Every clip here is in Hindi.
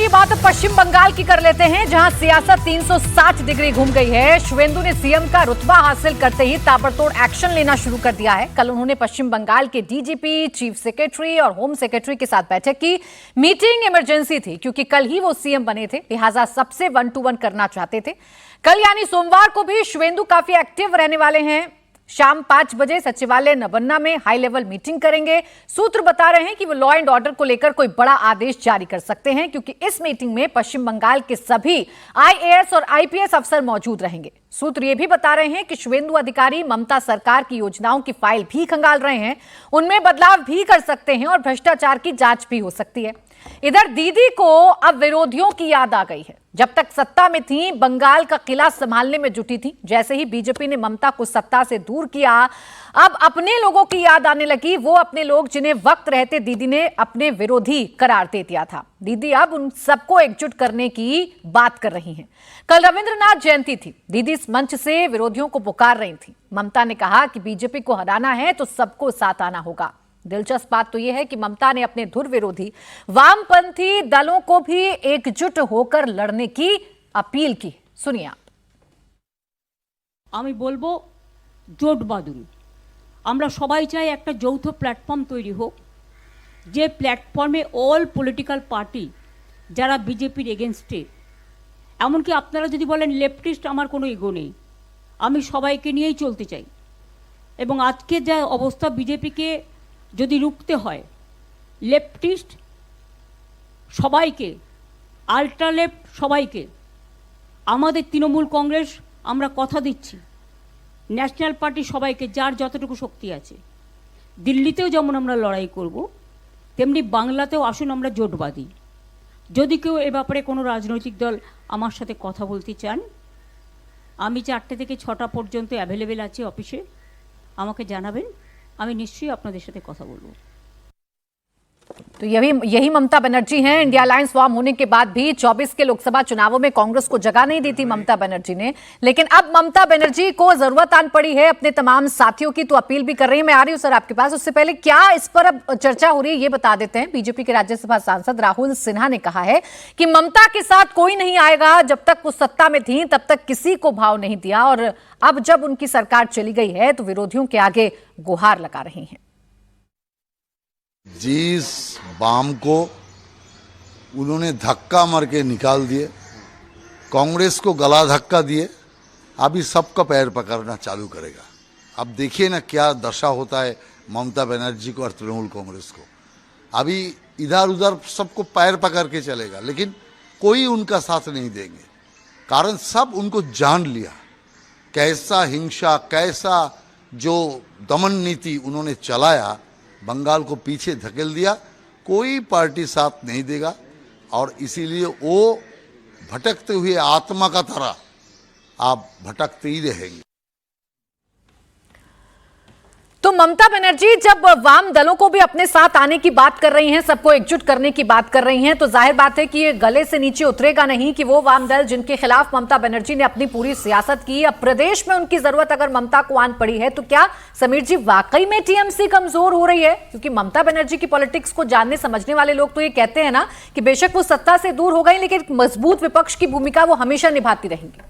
आइए बात अब पश्चिम बंगाल की कर लेते हैं, जहां सियासत 360 डिग्री घूम गई है। शुवेंदु ने सीएम का रुतबा हासिल करते ही ताबड़तोड़ एक्शन लेना शुरू कर दिया है। कल उन्होंने पश्चिम बंगाल के डीजीपी, चीफ सेक्रेटरी और होम सेक्रेटरी के साथ बैठक की। मीटिंग इमरजेंसी थी क्योंकि कल ही वो सीएम बने थे, लिहाजा सबसे 1-to-1 करना चाहते थे। कल यानी सोमवार को भी शुवेंदु काफी एक्टिव रहने वाले हैं। शाम 5 बजे सचिवालय नबन्ना में हाई लेवल मीटिंग करेंगे। सूत्र बता रहे हैं कि वो लॉ एंड ऑर्डर को लेकर कोई बड़ा आदेश जारी कर सकते हैं, क्योंकि इस मीटिंग में पश्चिम बंगाल के सभी आईएएस और आईपीएस अफसर मौजूद रहेंगे। सूत्र ये भी बता रहे हैं कि शुवेंदु अधिकारी ममता सरकार की योजनाओं की फाइल भी खंगाल रहे हैं, उनमें बदलाव भी कर सकते हैं और भ्रष्टाचार की जांच भी हो सकती है। इधर दीदी को अब विरोधियों की याद आ गई है। जब तक सत्ता में थी, बंगाल का किला संभालने में जुटी थी। जैसे ही बीजेपी ने ममता को सत्ता से दूर किया, अब अपने लोगों की याद आने लगी। वो अपने लोग जिन्हें वक्त रहते दीदी ने अपने विरोधी करार दे दिया था। दीदी अब उन सबको एकजुट करने की बात कर रही हैं। कल रविंद्रनाथ जयंती थी। दीदी इस मंच से विरोधियों को पुकार रही थी। ममता ने कहा कि बीजेपी को हराना है तो सबको साथ आना होगा। दिलचस्प बात तो यह है कि ममता ने अपने धुर विरोधी वामपंथी दलों को भी एकजुट होकर लड़ने की अपील की। सुनिए आप। আমি বলবো জোট বাঁধুন। আমরা সবাই চাই একটা যৌথ প্ল্যাটফর্ম তৈরি হোক, যে প্ল্যাটফর্মে অল পলিটিক্যাল পার্টি যারা বিজেপির এগেনস্টে, এমনকি আপনারা যদি বলেন লেফটিস্ট, আমার কোনো ইগো নেই, আমি সবাইকে নিয়েই চলতে চাই। এবং আজকে যা অবস্থা, বিজেপিকে যদি রুখতে হয়, লেফটিস্ট সবাইকে, আল্ট্রা লেফট সবাইকে, আমাদের তৃণমূল কংগ্রেস আমরা কথা দিচ্ছি, ন্যাশনাল পার্টি সবাইকে, যার যতটুকু শক্তি আছে, দিল্লিতেও যেমন আমরা লড়াই করব, তেমনি বাংলাতেও আসুন আমরা জোট বাঁধি। যদি কেউ এ ব্যাপারে কোনো রাজনৈতিক দল আমার সাথে কথা বলতে চান, আমি 4টে থেকে 6টা পর্যন্ত অ্যাভেলেবেল আছি অফিসে, আমাকে জানাবেন, আমি নিশ্চয়ই আপনাদের সাথে কথা বলবো। तो यही ममता बनर्जी हैं। इंडिया अलायंस फॉर्म होने के बाद भी 24 के लोकसभा चुनावों में कांग्रेस को जगह नहीं दी थी ममता बनर्जी ने, लेकिन अब ममता बनर्जी को जरूरत आन पड़ी है अपने तमाम साथियों की, तो अपील भी कर रही है। मैं आ रही हूं सर आपके पास, उससे पहले क्या इस पर अब चर्चा हो रही है ये बता देते हैं। बीजेपी के राज्यसभा सांसद राहुल सिन्हा ने कहा है कि ममता के साथ कोई नहीं आएगा। जब तक वो सत्ता में थी तब तक किसी को भाव नहीं दिया, और अब जब उनकी सरकार चली गई है तो विरोधियों के आगे गुहार लगा रही हैं। जिस बाम को उन्होंने धक्का मार के निकाल दिए, कांग्रेस को गला धक्का दिए, अभी सबका पैर पकड़ना चालू करेगा। अब देखिए ना क्या दशा होता है ममता बनर्जी को और तृणमूल कांग्रेस को। अभी इधर उधर सबको पैर पकड़ के चलेगा, लेकिन कोई उनका साथ नहीं देंगे, कारण सब उनको जान लिया कैसा हिंसा, कैसा जो दमन नीति उन्होंने चलाया, बंगाल को पीछे धकेल दिया। कोई पार्टी साथ नहीं देगा, और इसीलिए वो भटकते हुए आत्मा का तरह आप भटकते ही रहेंगे। तो ममता बनर्जी जब वाम दलों को भी अपने साथ आने की बात कर रही हैं, सबको एकजुट करने की बात कर रही हैं, तो जाहिर बात है कि ये गले से नीचे उतरेगा नहीं कि वो वाम दल जिनके खिलाफ ममता बनर्जी ने अपनी पूरी सियासत की, अब प्रदेश में उनकी जरूरत अगर ममता को आन पड़ी है, तो क्या समीर जी वाकई में टीएमसी कमजोर हो रही है? क्योंकि ममता बनर्जी की पॉलिटिक्स को जानने समझने वाले लोग तो ये कहते हैं ना कि बेशक वो सत्ता से दूर हो गई, लेकिन मजबूत विपक्ष की भूमिका वो हमेशा निभाती रहेंगी।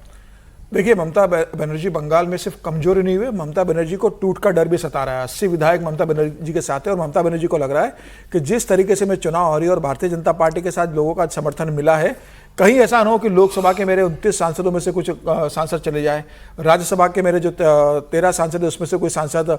देखिए, ममता बनर्जी बंगाल में सिर्फ कमजोरी नहीं हुई, ममता बनर्जी को टूट का डर भी सता रहा है। 80 विधायक ममता बनर्जी के साथ है, और ममता बनर्जी को लग रहा है कि जिस तरीके से मैं चुनाव हो रही है और भारतीय जनता पार्टी के साथ लोगों का समर्थन मिला है, कहीं ऐसा ना हो कि लोकसभा के मेरे 29 सांसदों में से कुछ सांसद चले जाए, राज्यसभा के मेरे जो 13 सांसद है उसमें से कोई सांसद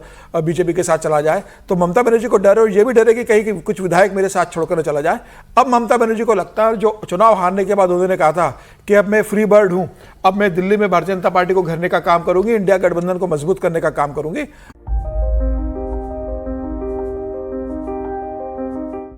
बीजेपी के साथ चला जाए। तो ममता बनर्जी को डर है, और ये भी डर है कि कहीं कि कुछ विधायक मेरे साथ छोड़कर न चला जाए। अब ममता बनर्जी को लगता है, जो चुनाव हारने के बाद उन्होंने कहा था कि अब मैं फ्री बर्ड हूं, अब मैं दिल्ली में भारतीय जनता पार्टी को घेरने का काम करूंगी, इंडिया गठबंधन को मजबूत करने का काम करूंगी।